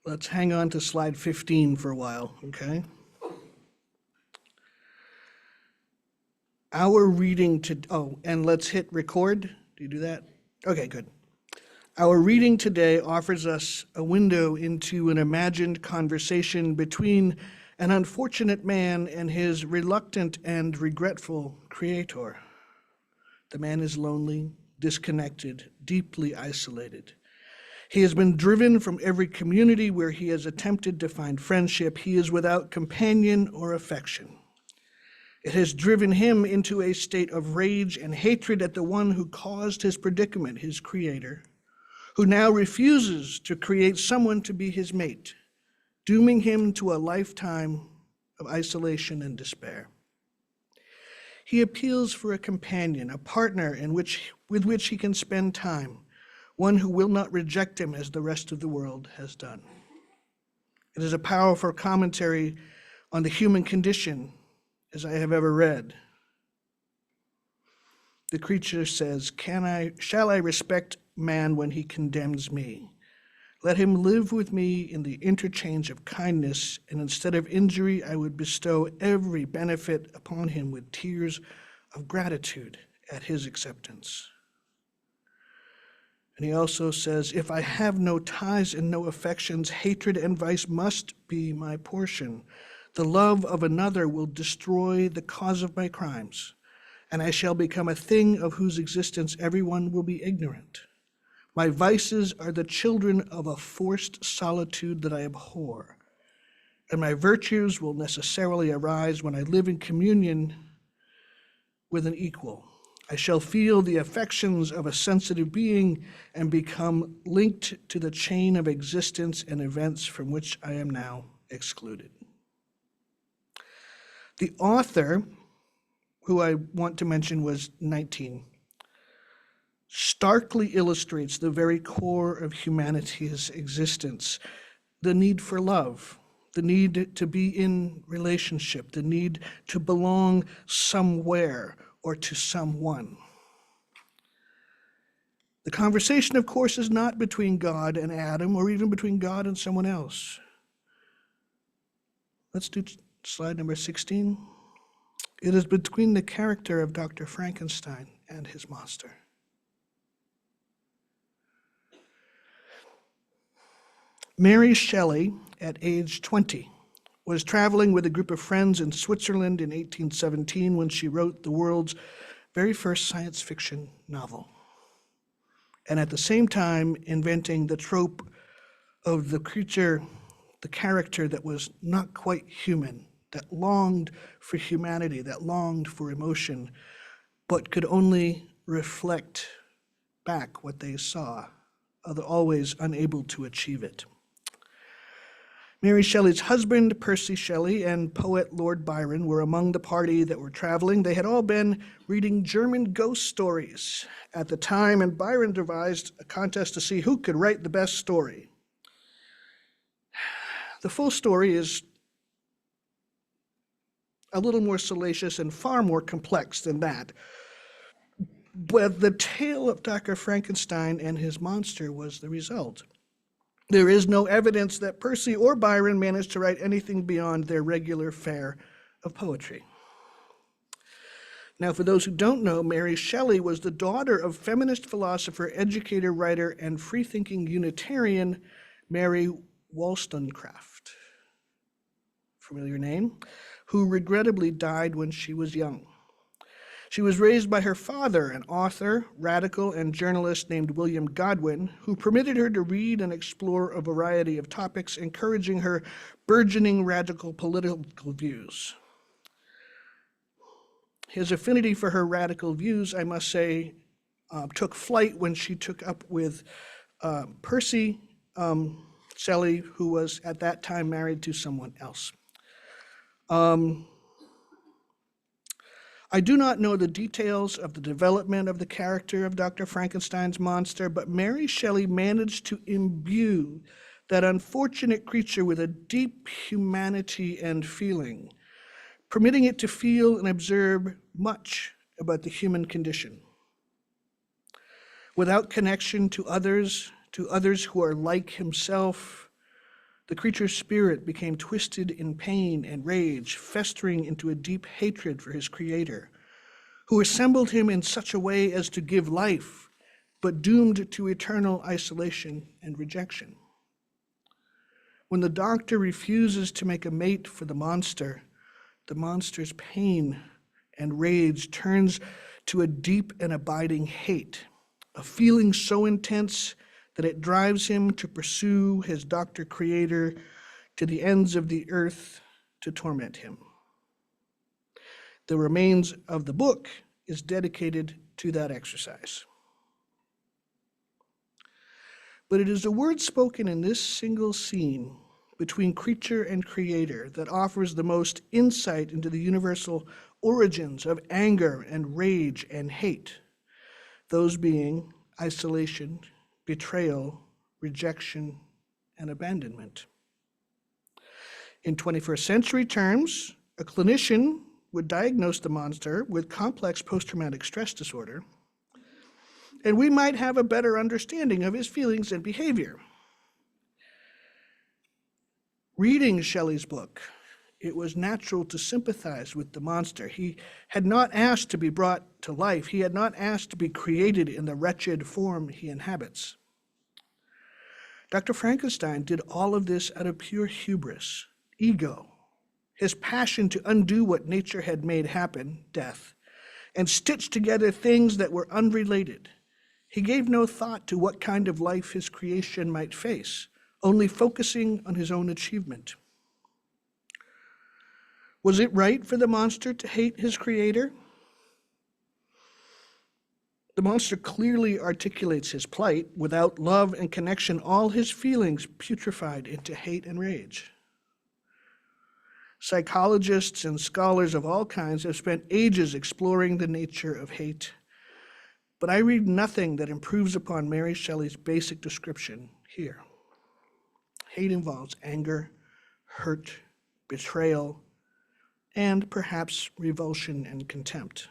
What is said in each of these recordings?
Let's hang on to slide 15 for a while, okay? Our reading and let's hit record. Do you do that? Okay, good. Our reading today offers us a window into an imagined conversation between an unfortunate man and his reluctant and regretful creator. The man is lonely, disconnected, deeply isolated. He has been driven from every community where he has attempted to find friendship. He is without companion or affection. It has driven him into a state of rage and hatred at the one who caused his predicament, his creator, who now refuses to create someone to be his mate, dooming him to a lifetime of isolation and despair. He appeals for a companion, a partner with which he can spend time, one who will not reject him as the rest of the world has done. It is a powerful commentary on the human condition as I have ever read. The creature says, shall I respect man when he condemns me? Let him live with me in the interchange of kindness, and instead of injury, I would bestow every benefit upon him with tears of gratitude at his acceptance. And he also says, if I have no ties and no affections, hatred and vice must be my portion. The love of another will destroy the cause of my crimes, and I shall become a thing of whose existence everyone will be ignorant. My vices are the children of a forced solitude that I abhor, and my virtues will necessarily arise when I live in communion with an equal. I shall feel the affections of a sensitive being and become linked to the chain of existence and events from which I am now excluded. The author, who I want to mention was 19, starkly illustrates the very core of humanity's existence, the need for love, the need to be in relationship, the need to belong somewhere or to someone. The conversation, of course, is not between God and Adam or even between God and someone else. Let's do slide number 16. It is between the character of Dr. Frankenstein and his monster. Mary Shelley, at age 20, was traveling with a group of friends in Switzerland in 1817 when she wrote the world's very first science fiction novel, and at the same time inventing the trope of the creature, the character that was not quite human, that longed for humanity, that longed for emotion, but could only reflect back what they saw, always unable to achieve it. Mary Shelley's husband, Percy Shelley, and poet Lord Byron were among the party that were traveling. They had all been reading German ghost stories at the time, and Byron devised a contest to see who could write the best story. The full story is a little more salacious and far more complex than that. But the tale of Dr. Frankenstein and his monster was the result. There is no evidence that Percy or Byron managed to write anything beyond their regular fare of poetry. Now, for those who don't know, Mary Shelley was the daughter of feminist philosopher, educator, writer, and free-thinking Unitarian Mary Wollstonecraft, familiar name, who regrettably died when she was young. She was raised by her father, an author, radical, and journalist named William Godwin, who permitted her to read and explore a variety of topics, encouraging her burgeoning radical political views. His affinity for her radical views, I must say, took flight when she took up with Percy Shelley, who was at that time married to someone else. I do not know the details of the development of the character of Dr. Frankenstein's monster, but Mary Shelley managed to imbue that unfortunate creature with a deep humanity and feeling, permitting it to feel and observe much about the human condition. Without connection to others who are like himself, The creature's spirit became twisted in pain and rage, festering into a deep hatred for his creator, who assembled him in such a way as to give life, but doomed to eternal isolation and rejection. When the doctor refuses to make a mate for the monster's pain and rage turns to a deep and abiding hate, a feeling so intense that it drives him to pursue his doctor creator to the ends of the earth to torment him. The remains of the book is dedicated to that exercise. But it is a word spoken in this single scene between creature and creator that offers the most insight into the universal origins of anger and rage and hate, those being isolation, betrayal, rejection, and abandonment. In 21st century terms, a clinician would diagnose the monster with complex post-traumatic stress disorder, and we might have a better understanding of his feelings and behavior. Reading Shelley's book, it was natural to sympathize with the monster. He had not asked to be brought to life. He had not asked to be created in the wretched form he inhabits. Dr. Frankenstein did all of this out of pure hubris, ego, his passion to undo what nature had made happen, death, and stitch together things that were unrelated. He gave no thought to what kind of life his creation might face, only focusing on his own achievement. Was it right for the monster to hate his creator? The monster clearly articulates his plight. Without love and connection, all his feelings putrefied into hate and rage. Psychologists and scholars of all kinds have spent ages exploring the nature of hate, but I read nothing that improves upon Mary Shelley's basic description here. Hate involves anger, hurt, betrayal, and perhaps revulsion and contempt.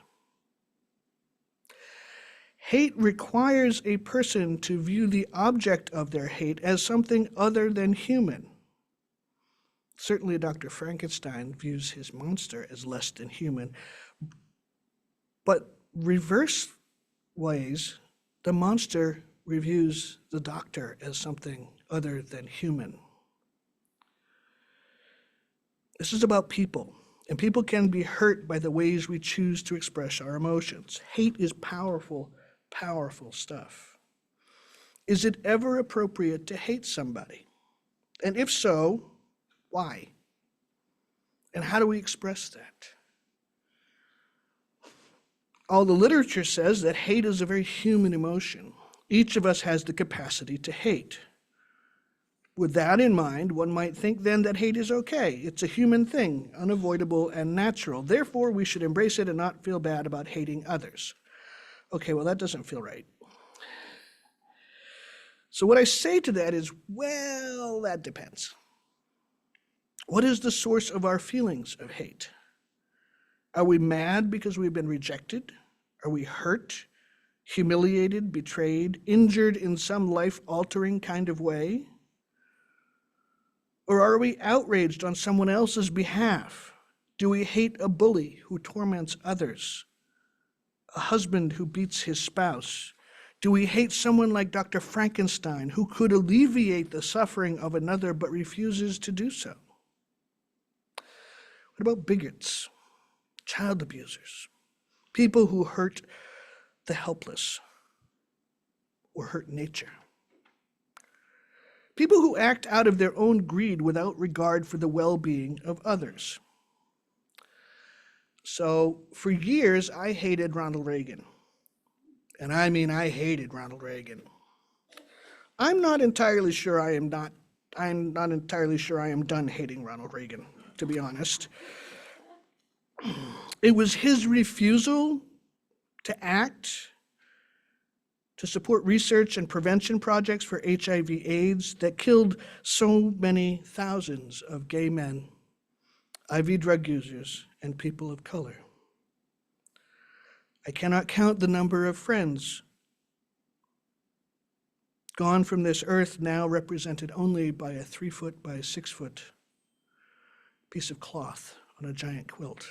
Hate requires a person to view the object of their hate as something other than human. Certainly, Dr. Frankenstein views his monster as less than human, but reverse ways, the monster reviews the doctor as something other than human. This is about people, and people can be hurt by the ways we choose to express our emotions. Hate is powerful, powerful stuff. Is it ever appropriate to hate somebody? And if so, why? And how do we express that? All the literature says that hate is a very human emotion. Each of us has the capacity to hate. With that in mind, one might think then that hate is okay. It's a human thing, unavoidable and natural. Therefore, we should embrace it and not feel bad about hating others. Okay, well, that doesn't feel right. So what I say to that is, well, that depends. What is the source of our feelings of hate? Are we mad because we've been rejected? Are we hurt, humiliated, betrayed, injured in some life-altering kind of way? Or are we outraged on someone else's behalf? Do we hate a bully who torments others? A husband who beats his spouse? Do we hate someone like Dr. Frankenstein who could alleviate the suffering of another but refuses to do so? What about bigots, child abusers, people who hurt the helpless or hurt nature? People who act out of their own greed without regard for the well-being of others. So for years, I hated Ronald Reagan. And I mean, I hated Ronald Reagan. I'm not entirely sure I am done hating Ronald Reagan, to be honest. It was his refusal to act, to support research and prevention projects for HIV/AIDS that killed so many thousands of gay men, IV drug users, and people of color. I cannot count the number of friends gone from this earth, now represented only by a 3-foot by 6-foot piece of cloth on a giant quilt.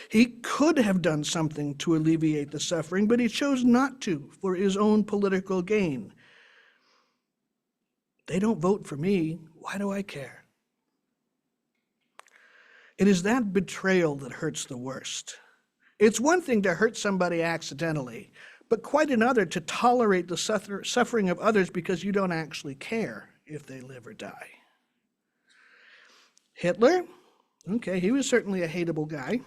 He could have done something to alleviate the suffering, but he chose not to for his own political gain. They don't vote for me. Why do I care? It is that betrayal that hurts the worst. It's one thing to hurt somebody accidentally, but quite another to tolerate the suffering of others because you don't actually care if they live or die. Hitler, okay, he was certainly a hateable guy.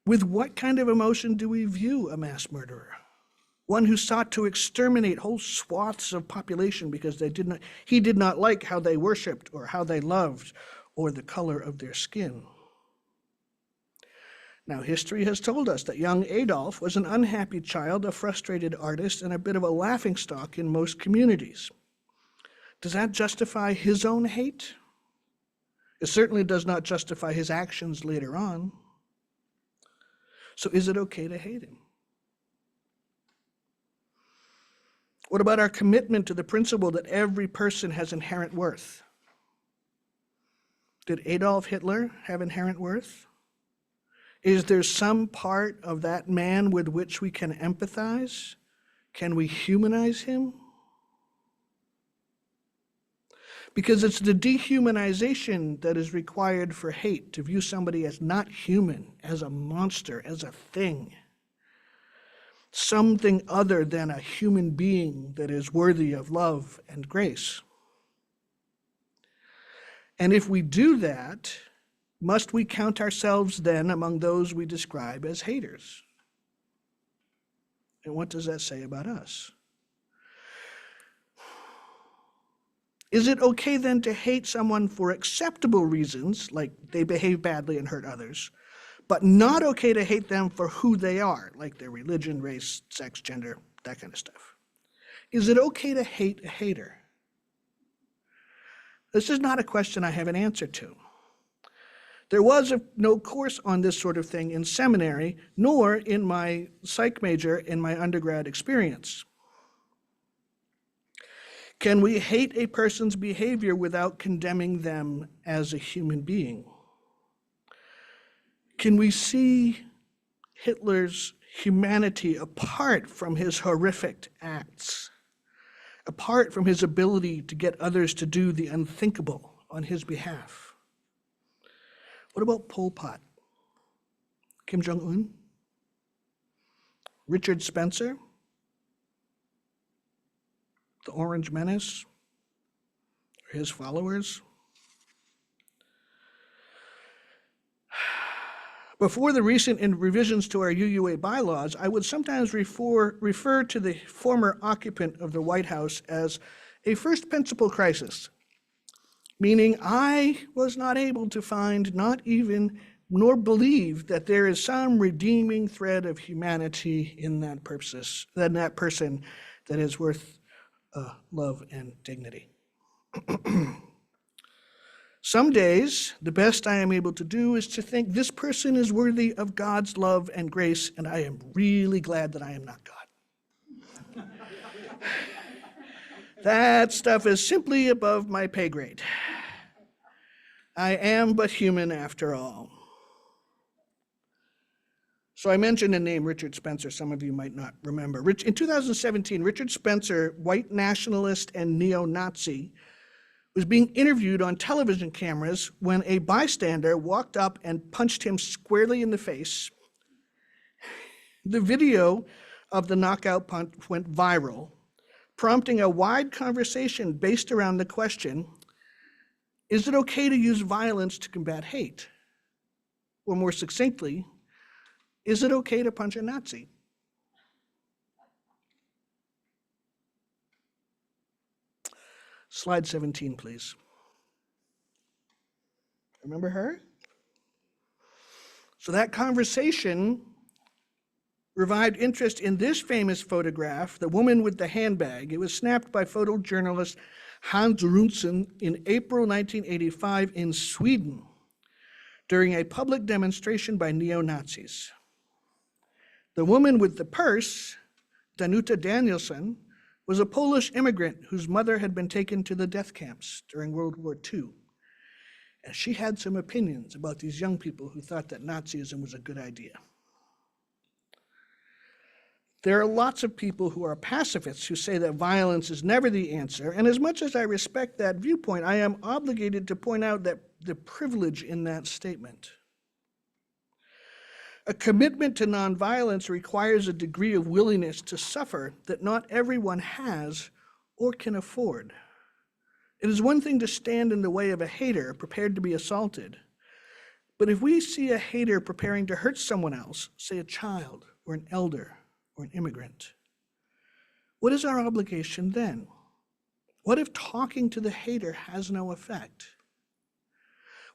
With what kind of emotion do we view a mass murderer? One who sought to exterminate whole swaths of population because he did not like how they worshipped or how they loved or the color of their skin. Now, history has told us that young Adolf was an unhappy child, a frustrated artist, and a bit of a laughingstock in most communities. Does that justify his own hate? It certainly does not justify his actions later on. So is it okay to hate him? What about our commitment to the principle that every person has inherent worth? Did Adolf Hitler have inherent worth? Is there some part of that man with which we can empathize? Can we humanize him? Because it's the dehumanization that is required for hate, to view somebody as not human, as a monster, as a thing. Something other than a human being that is worthy of love and grace. And if we do that, must we count ourselves then among those we describe as haters? And what does that say about us? Is it okay then to hate someone for acceptable reasons, like they behave badly and hurt others, but not okay to hate them for who they are, like their religion, race, sex, gender, that kind of stuff? Is it okay to hate a hater? This is not a question I have an answer to. There was no course on this sort of thing in seminary, nor in my psych major in my undergrad experience. Can we hate a person's behavior without condemning them as a human being? Can we see Hitler's humanity apart from his horrific acts, apart from his ability to get others to do the unthinkable on his behalf? What about Pol Pot, Kim Jong-un, Richard Spencer, the Orange Menace, or his followers? Before the recent revisions to our UUA bylaws, I would sometimes refer to the former occupant of the White House as a first principle crisis, meaning I was not able to find, not even, nor believe that there is some redeeming thread of humanity in that person that is worth love and dignity. Some days, the best I am able to do is to think this person is worthy of God's love and grace, and I am really glad that I am not God. That stuff is simply above my pay grade. I am but human after all. So I mentioned the name Richard Spencer. Some of you might not remember. In 2017, Richard Spencer, white nationalist and neo-Nazi, was being interviewed on television cameras when a bystander walked up and punched him squarely in the face. The video of the knockout punch went viral, prompting a wide conversation based around the question, is it okay to use violence to combat hate? Or more succinctly, is it okay to punch a Nazi? Slide 17, please. Remember her? So that conversation revived interest in this famous photograph, the woman with the handbag. It was snapped by photojournalist Hans Runtzen in April 1985 in Sweden during a public demonstration by neo-Nazis. The woman with the purse Danuta Danielson was a Polish immigrant whose mother had been taken to the death camps during World War II. And she had some opinions about these young people who thought that Nazism was a good idea. There are lots of people who are pacifists who say that violence is never the answer, and as much as I respect that viewpoint, I am obligated to point out that the privilege in that statement. A commitment to nonviolence requires a degree of willingness to suffer that not everyone has or can afford. It is one thing to stand in the way of a hater prepared to be assaulted, but if we see a hater preparing to hurt someone else, say a child or an elder or an immigrant, what is our obligation then? What if talking to the hater has no effect?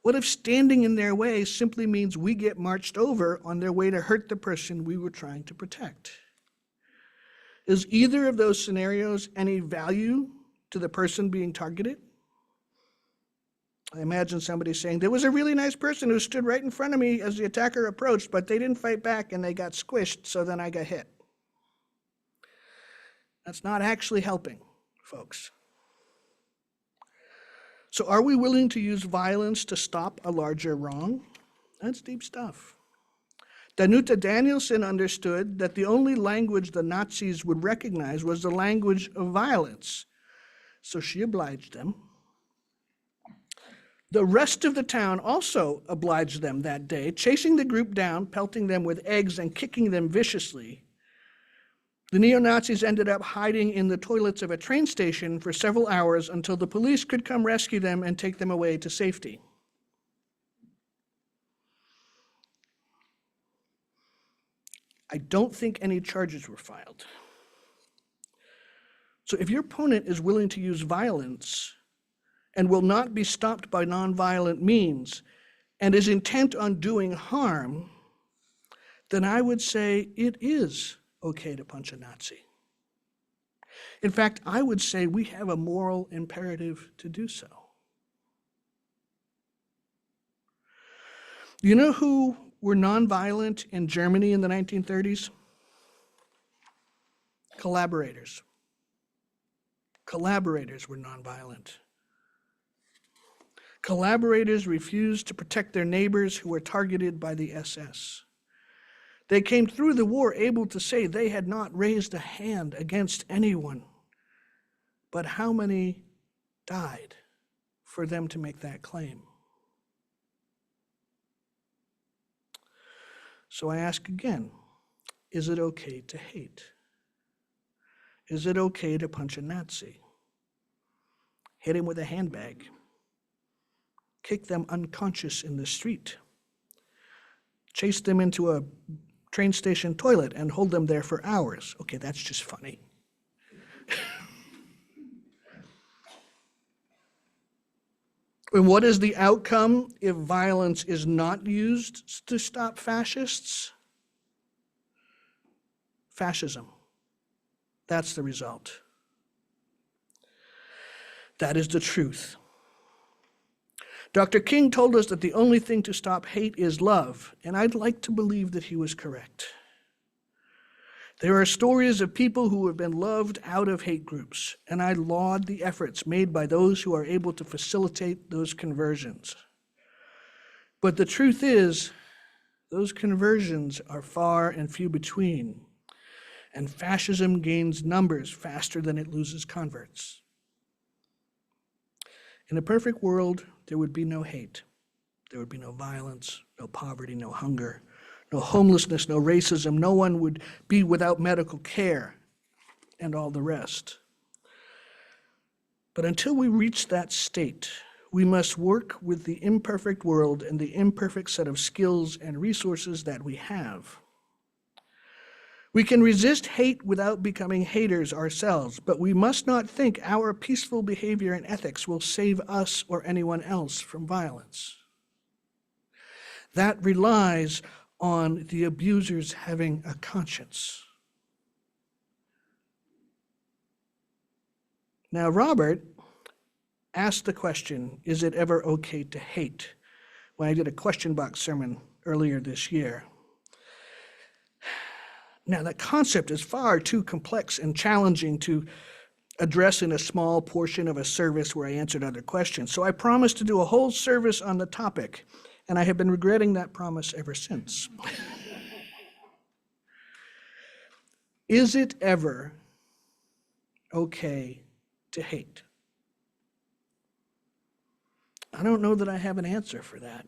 What if standing in their way simply means we get marched over on their way to hurt the person we were trying to protect? Is either of those scenarios any value to the person being targeted? I imagine somebody saying, there was a really nice person who stood right in front of me as the attacker approached, but they didn't fight back and they got squished, so then I got hit. That's not actually helping, folks. So are we willing to use violence to stop a larger wrong? That's deep stuff. Danuta Danielson understood that the only language the Nazis would recognize was the language of violence. So she obliged them. The rest of the town also obliged them that day, chasing the group down, pelting them with eggs and kicking them viciously. The neo-Nazis ended up hiding in the toilets of a train station for several hours until the police could come rescue them and take them away to safety. I don't think any charges were filed. So if your opponent is willing to use violence and will not be stopped by nonviolent means and is intent on doing harm, then I would say it is okay to punch a Nazi. In fact, I would say we have a moral imperative to do so. You know who were nonviolent in Germany in the 1930s? Collaborators. Collaborators were nonviolent. Collaborators refused to protect their neighbors who were targeted by the SS. They came through the war able to say they had not raised a hand against anyone. But how many died for them to make that claim? So I ask again, is it okay to hate? Is it okay to punch a Nazi? Hit him with a handbag? Kick them unconscious in the street? Chase them into a train station toilet and hold them there for hours? Okay, that's just funny. And what is the outcome if violence is not used to stop fascists? Fascism. That's the result. That is the truth. Dr. King told us that the only thing to stop hate is love, and I'd like to believe that he was correct. There are stories of people who have been loved out of hate groups, and I laud the efforts made by those who are able to facilitate those conversions. But the truth is, those conversions are far and few between, and fascism gains numbers faster than it loses converts. In a perfect world, there would be no hate. There would be no violence, no poverty, no hunger, no homelessness, no racism. No one would be without medical care and all the rest. But until we reach that state, we must work with the imperfect world and the imperfect set of skills and resources that we have. We can resist hate without becoming haters ourselves, but we must not think our peaceful behavior and ethics will save us or anyone else from violence. That relies on the abusers having a conscience. Now, Robert asked the question, is it ever okay to hate? When I did a question box sermon earlier this year. Now, that concept is far too complex and challenging to address in a small portion of a service where I answered other questions. So I promised to do a whole service on the topic, and I have been regretting that promise ever since. Is it ever okay to hate? I don't know that I have an answer for that.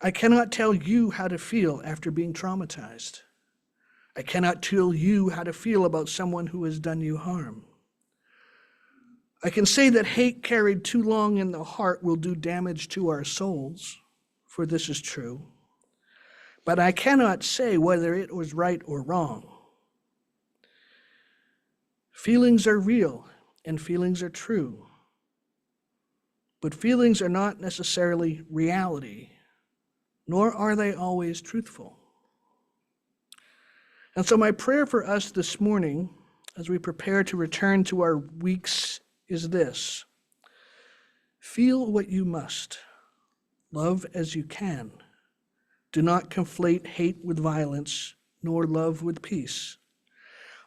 I cannot tell you how to feel after being traumatized. I cannot tell you how to feel about someone who has done you harm. I can say that hate carried too long in the heart will do damage to our souls, for this is true. But I cannot say whether it was right or wrong. Feelings are real and feelings are true. But feelings are not necessarily reality, nor are they always truthful. And so my prayer for us this morning, as we prepare to return to our weeks, is this: feel what you must, love as you can. Do not conflate hate with violence, nor love with peace.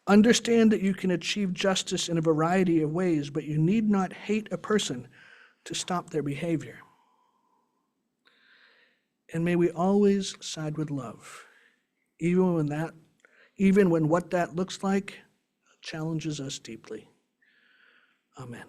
Understand that you can achieve justice in a variety of ways, but you need not hate a person to stop their behavior. And may we always side with love, even when what that looks like challenges us deeply. Amen.